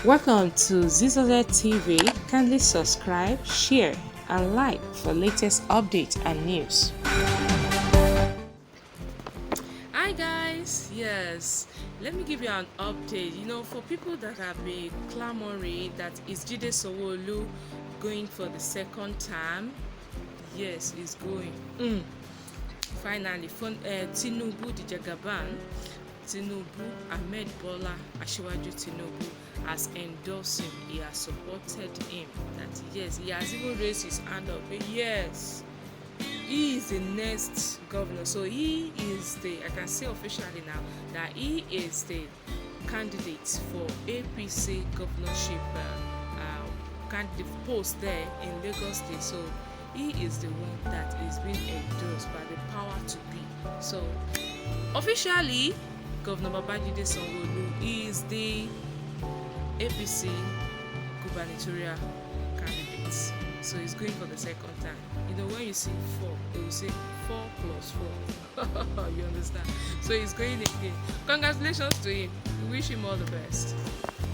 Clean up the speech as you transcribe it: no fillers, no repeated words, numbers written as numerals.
Welcome to Zisodel TV. Kindly subscribe, share, and like for latest updates and news. Hi guys, yes, let me give you an update. For people that have been clamoring that is Babajide Sanwo-olu going for the second term, yes, he's going. Finally, Tinubu the Jagaban, Tinubu Ahmed Bola Asiwaju Tinubu has endorsed him. He has supported him. That yes, he has even raised his hand up. Yes, he is the next governor. So he is I can say officially now that he is the candidate for APC governorship candidate post there in Lagos State. So he is the one that is being endorsed by the power to be. So officially, Governor Babajide Sanwo-olu is the APC gubernatorial candidate. So he's going for the second time. When you see 4, they will say 4 plus 4. You understand? So he's going again. Congratulations to him. We wish him all the best.